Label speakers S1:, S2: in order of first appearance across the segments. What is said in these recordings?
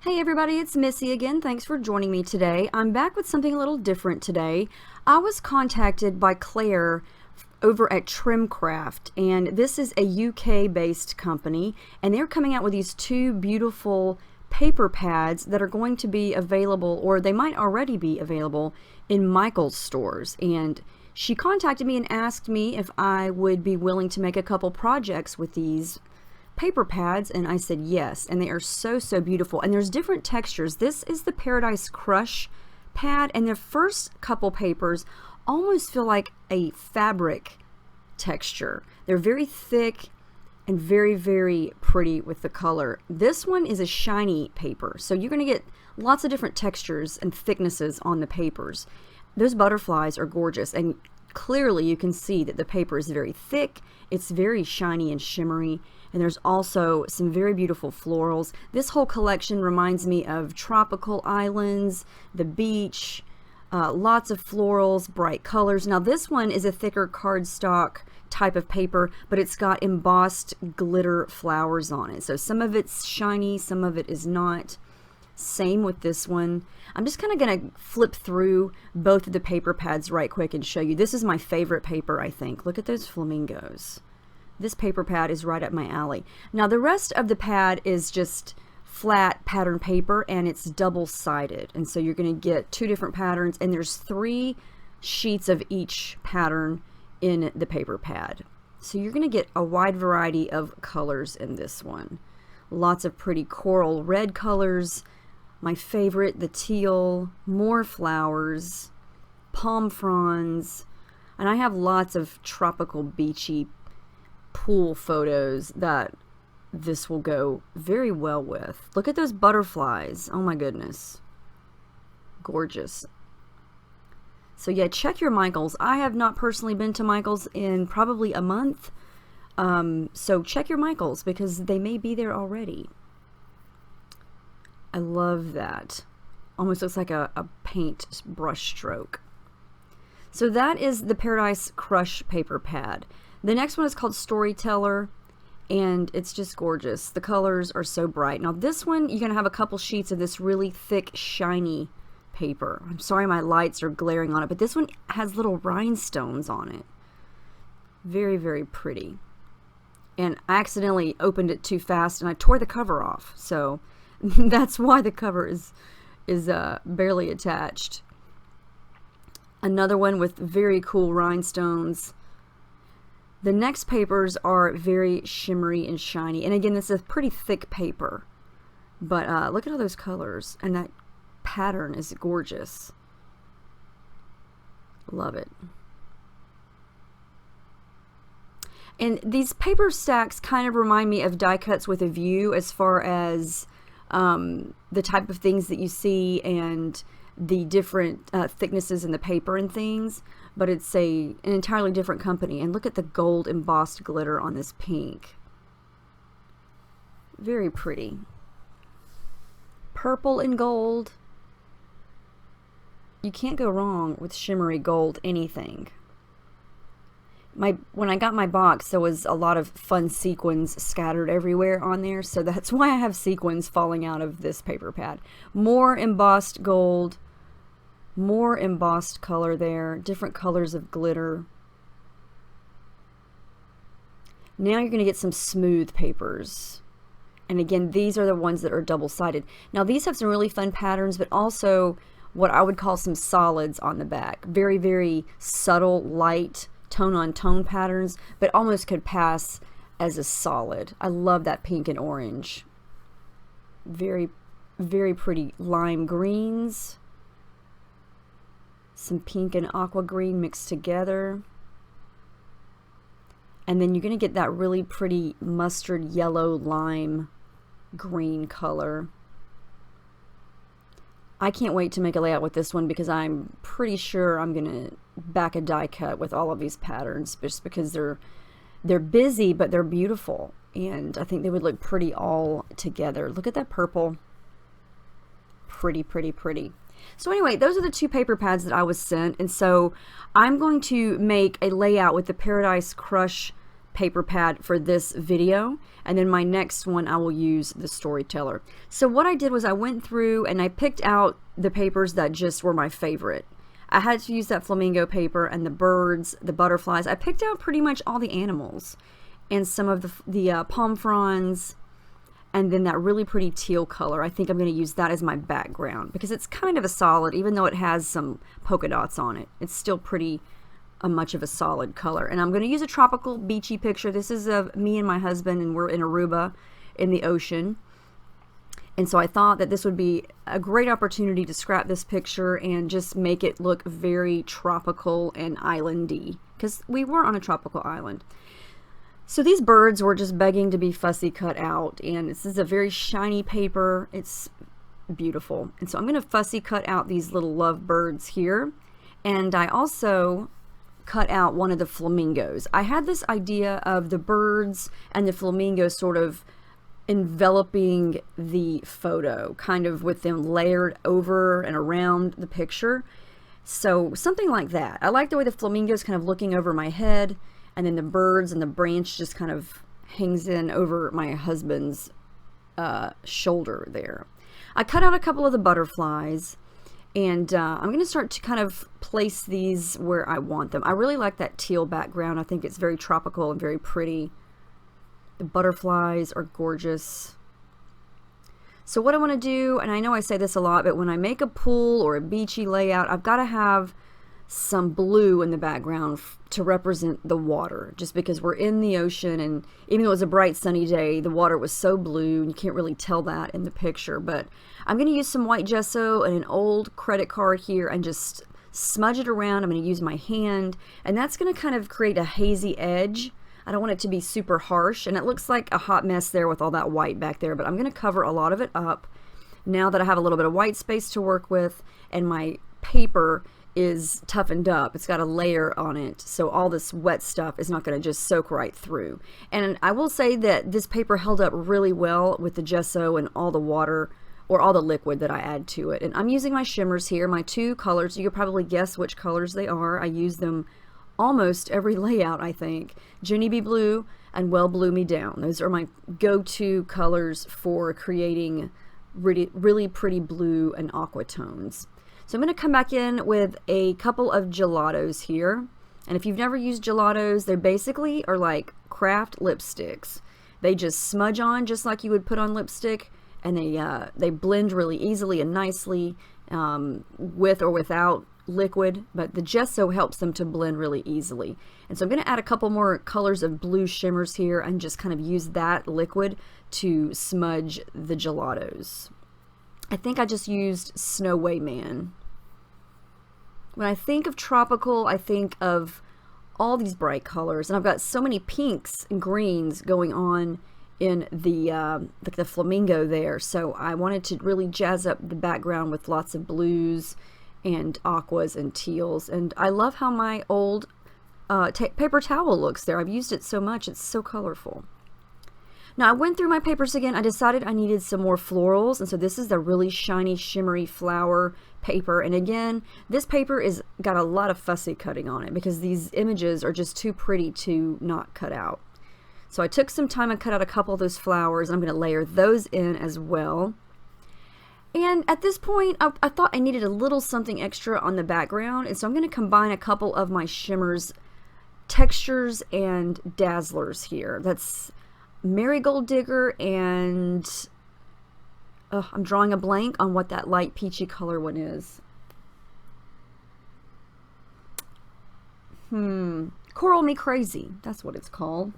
S1: Hey everybody, it's Missy again. Thanks for joining me today. I'm back with something a little different today. I was contacted by Claire over at Trimcraft, and this is a UK-based company, and they're coming out with these two beautiful paper pads that are going to be available, or they might already be available, in Michael's stores. And she contacted me and asked me if I would be willing to make a couple projects with these paper pads, and I said yes, and they are so beautiful, and there's different textures. This is the Paradise Crush pad, and the first couple papers almost feel like a fabric texture. They're very thick and very pretty with the color. This one is a shiny paper, so you're going to get lots of different textures and thicknesses on the papers. Those butterflies are gorgeous, and clearly you can see that the paper is very thick, it's very shiny and shimmery, and there's also some very beautiful florals. This whole collection reminds me of tropical islands, the beach, lots of florals, bright colors. Now this one is a thicker cardstock type of paper, but it's got embossed glitter flowers on it. So some of it's shiny, some of it is not. Same with this one. I'm just kind of going to flip through both of the paper pads right quick and show you. This is my favorite paper, I think. Look at those flamingos. This paper pad is right up my alley. Now the rest of the pad is just flat pattern paper, and it's double-sided, and so you're going to get two different patterns, and there's 3 sheets of each pattern in the paper pad. So you're going to get a wide variety of colors in this one. Lots of pretty coral red colors. My favorite, the teal, more flowers, palm fronds, and I have lots of tropical beachy pool photos that this will go very well with. Look at those butterflies. Oh my goodness. Gorgeous. So yeah, check your Michaels. I have not personally been to Michaels in probably a month. So check your Michaels because they may be there already. I love that. Almost looks like a paint brush stroke. So that is the Paradise Crush paper pad. The next one is called Storyteller, and it's just gorgeous. The colors are so bright. Now this one, you're going to have a couple sheets of this really thick, shiny paper. I'm sorry my lights are glaring on it, but this one has little rhinestones on it. Very pretty. And I accidentally opened it too fast and I tore the cover off, so that's why the cover is barely attached. Another one with very cool rhinestones. The next papers are very shimmery and shiny, and again, this is a pretty thick paper, but look at all those colors, and that pattern is gorgeous. Love it. And these paper stacks kind of remind me of die cuts with a view as far as the type of things that you see and the different thicknesses in the paper and things, but it's an entirely different company. And look at the gold embossed glitter on this pink. Very pretty. Purple and gold. You can't go wrong with shimmery gold anything. When I got my box, there was a lot of fun sequins scattered everywhere on there, so that's why I have sequins falling out of this paper pad. More embossed gold, more embossed color there, different colors of glitter. Now you're going to get some smooth papers. And again, these are the ones that are double-sided. Now these have some really fun patterns, but also what I would call some solids on the back. Very subtle, light, tone-on-tone patterns, but almost could pass as a solid. I love that pink and orange. Very pretty lime greens. Some pink and aqua green mixed together. And then you're going to get that really pretty mustard yellow lime green color. I can't wait to make a layout with this one because I'm pretty sure I'm going to back a die cut with all of these patterns just because they're busy, but they're beautiful, and I think they would look pretty all together. Look at that purple. Pretty. So anyway, those are the two paper pads that I was sent, and so I'm going to make a layout with the Paradise Crush paper pad for this video, and then my next one I will use the Storyteller. So what I did was I went through and I picked out the papers that just were my favorite. I had to use that flamingo paper and the birds, the butterflies. I picked out pretty much all the animals and some of the palm fronds, and then that really pretty teal color. I think I'm going to use that as my background because it's kind of a solid, even though it has some polka dots on it. It's still pretty much of a solid color. And I'm going to use a tropical beachy picture. This is of me and my husband, and we're in Aruba in the ocean. And so I thought that this would be a great opportunity to scrap this picture and just make it look very tropical and islandy, because we were on a tropical island. So these birds were just begging to be fussy cut out, and this is a very shiny paper. It's beautiful. And so I'm going to fussy cut out these little love birds here. And I also cut out one of the flamingos. I had this idea of the birds and the flamingos sort of enveloping the photo, kind of with them layered over and around the picture. So something like that. I like the way the flamingo's kind of looking over my head, and then the birds and the branch just kind of hangs in over my husband's shoulder there. I cut out a couple of the butterflies, and I'm going to start to kind of place these where I want them. I really like that teal background. I think it's very tropical and very pretty. The butterflies are gorgeous. So what I want to do, and I know I say this a lot, but when I make a pool or a beachy layout, I've got to have some blue in the background to represent the water, just because we're in the ocean, and even though it was a bright sunny day, the water was so blue and you can't really tell that in the picture. But I'm going to use some white gesso and an old credit card here and just smudge it around. I'm going to use my hand, and that's going to kind of create a hazy edge. I don't want it to be super harsh, and it looks like a hot mess there with all that white back there, but I'm going to cover a lot of it up now that I have a little bit of white space to work with, and my paper is toughened up. It's got a layer on it, so all this wet stuff is not going to just soak right through. And I will say that this paper held up really well with the gesso and all the water, or all the liquid that I add to it. And I'm using my shimmers here, my two colors. You could probably guess which colors they are. I use them almost every layout, I think. Jenny Be Blue and Well Blue Me Down. Those are my go-to colors for creating really pretty blue and aqua tones. So I'm going to come back in with a couple of gelatos here. And if you've never used gelatos, they basically are like craft lipsticks. They just smudge on just like you would put on lipstick, and they blend really easily and nicely with or without liquid, but the gesso helps them to blend really easily. And so I'm going to add a couple more colors of blue shimmers here and just kind of use that liquid to smudge the gelatos. I think I just used Snow Way Man. When I think of tropical, I think of all these bright colors, and I've got so many pinks and greens going on in the flamingo there, so I wanted to really jazz up the background with lots of blues and aquas and teals. And I love how my old paper towel looks there. I've used it so much, it's so colorful. Now I went through my papers again. I decided I needed some more florals, and so this is the really shiny shimmery flower paper. And again, this paper is got a lot of fussy cutting on it because these images are just too pretty to not cut out. So I took some time and cut out a couple of those flowers, and I'm going to layer those in as well. And at this point, I thought I needed a little something extra on the background, and so I'm going to combine a couple of my shimmers, textures, and dazzlers here. That's Marigold Digger and I'm drawing a blank on what that light peachy color one is. Coral Me Crazy, that's what it's called.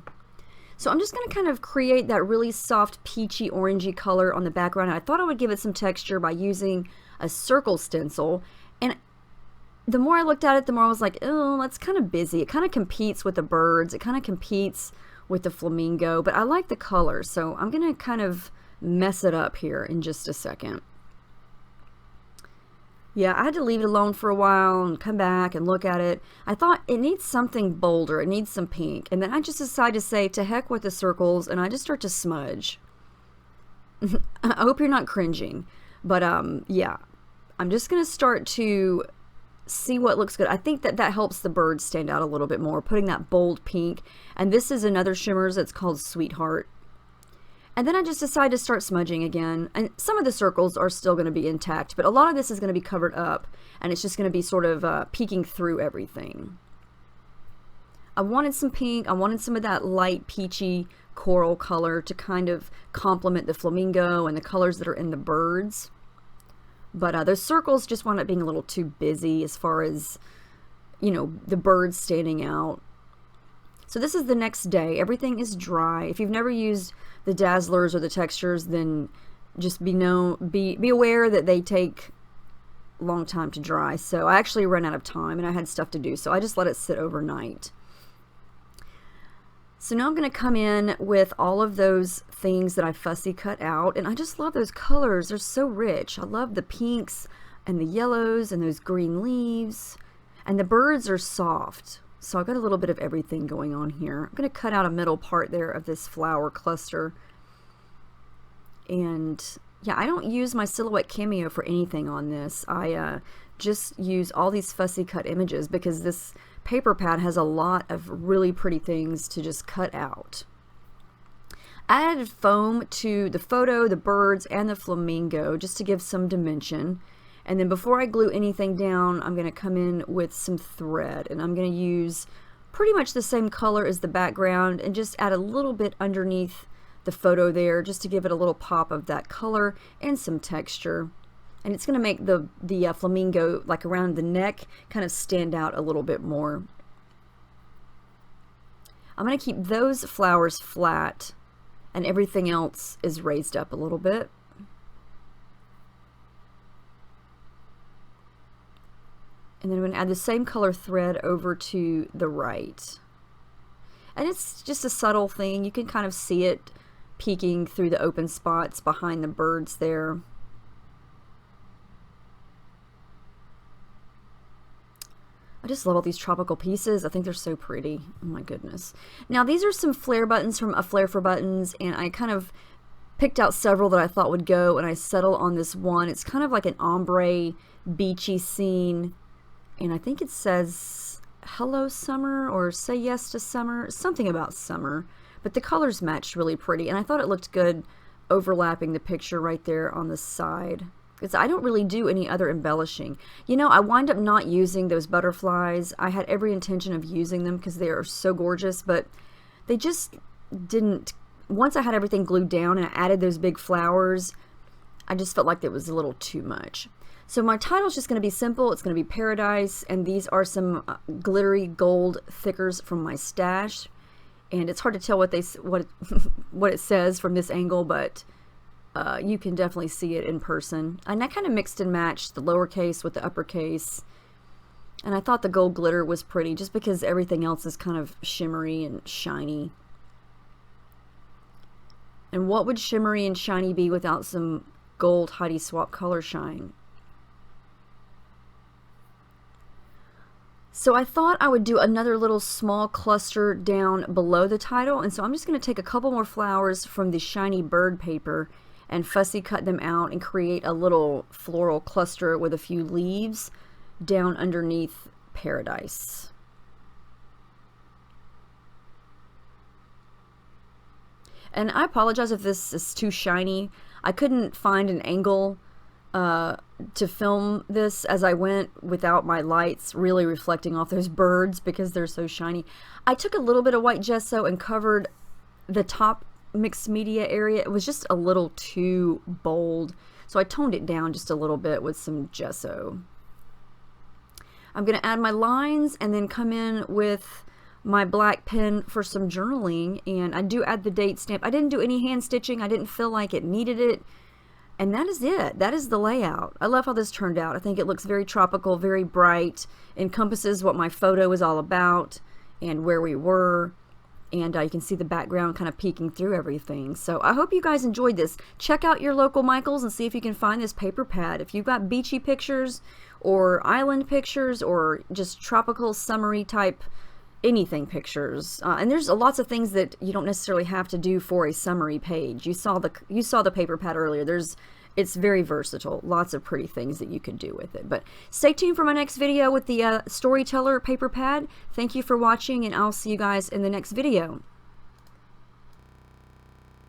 S1: So I'm just going to kind of create that really soft peachy orangey color on the background. I thought I would give it some texture by using a circle stencil, and the more I looked at it, the more I was like, oh, that's kind of busy. It kind of competes with the birds. It kind of competes with the flamingo, but I like the color, so I'm going to kind of mess it up here in just a second. Yeah, I had to leave it alone for a while and come back and look at it. I thought it needs something bolder. It needs some pink. And then I just decided to say, to heck with the circles, and I just start to smudge. I hope you're not cringing. But yeah, I'm just going to start to see what looks good. I think that that helps the birds stand out a little bit more, putting that bold pink. And this is another shimmers that's called Sweetheart. And then I just decided to start smudging again. And some of the circles are still going to be intact, but a lot of this is going to be covered up, and it's just going to be sort of peeking through everything. I wanted some pink. I wanted some of that light peachy coral color to kind of complement the flamingo and the colors that are in the birds. But those circles just wound up being a little too busy as far as, you know, the birds standing out. So this is the next day. Everything is dry. If you've never used the dazzlers or the textures, then just be aware that they take a long time to dry. So I actually ran out of time and I had stuff to do, so I just let it sit overnight. So now I'm going to come in with all of those things that I fussy cut out, and I just love those colors. They're so rich. I love the pinks and the yellows and those green leaves, and the birds are soft. So I've got a little bit of everything going on here. I'm going to cut out a middle part there of this flower cluster. And yeah, I don't use my Silhouette Cameo for anything on this. I just use all these fussy cut images because this paper pad has a lot of really pretty things to just cut out. I added foam to the photo, the birds, and the flamingo just to give some dimension. And then before I glue anything down, I'm going to come in with some thread, and I'm going to use pretty much the same color as the background and just add a little bit underneath the photo there just to give it a little pop of that color and some texture. And it's going to make the flamingo, like around the neck, kind of stand out a little bit more. I'm going to keep those flowers flat and everything else is raised up a little bit. And then I'm going to add the same color thread over to the right. And it's just a subtle thing. You can kind of see it peeking through the open spots behind the birds there. I just love all these tropical pieces. I think they're so pretty. Oh my goodness. Now these are some flare buttons from A Flare for Buttons, and I kind of picked out several that I thought would go, and I settled on this one. It's kind of like an ombre beachy scene, and I think it says hello summer or say yes to summer, something about summer, but the colors matched really pretty, and I thought it looked good overlapping the picture right there on the side. Because I don't really do any other embellishing. You know, I wind up not using those butterflies. I had every intention of using them because they are so gorgeous, but they just didn't. Once I had everything glued down and I added those big flowers, I just felt like it was a little too much. So my title is just going to be simple. It's going to be Paradise, and these are some glittery gold thickers from my stash. And it's hard to tell what it says from this angle, but you can definitely see it in person. And I kind of mixed and matched the lowercase with the uppercase. And I thought the gold glitter was pretty just because everything else is kind of shimmery and shiny. And what would shimmery and shiny be without some gold Heidi Swapp color shine? So I thought I would do another little small cluster down below the title. And so I'm just going to take a couple more flowers from the shiny bird paper and fussy cut them out and create a little floral cluster with a few leaves down underneath Paradise. And I apologize if this is too shiny. I couldn't find an angle to film this as I went without my lights really reflecting off those birds because they're so shiny. I took a little bit of white gesso and covered the top mixed media area. It was just a little too bold, so I toned it down just a little bit with some gesso. I'm going to add my lines and then come in with my black pen for some journaling, and I do add the date stamp. I didn't do any hand stitching. I didn't feel like it needed it, and that is it. That is the layout. I love how this turned out. I think it looks very tropical, very bright, encompasses what my photo is all about and where we were. And you can see the background kind of peeking through everything. So I hope you guys enjoyed this. Check out your local Michaels and see if you can find this paper pad. If you've got beachy pictures or island pictures or just tropical summery type anything pictures. And there's lots of things that you don't necessarily have to do for a summary page. You saw the paper pad earlier. There's it's very versatile. Lots of pretty things that you can do with it. But stay tuned for my next video with the Storyteller paper pad. Thank you for watching, and I'll see you guys in the next video.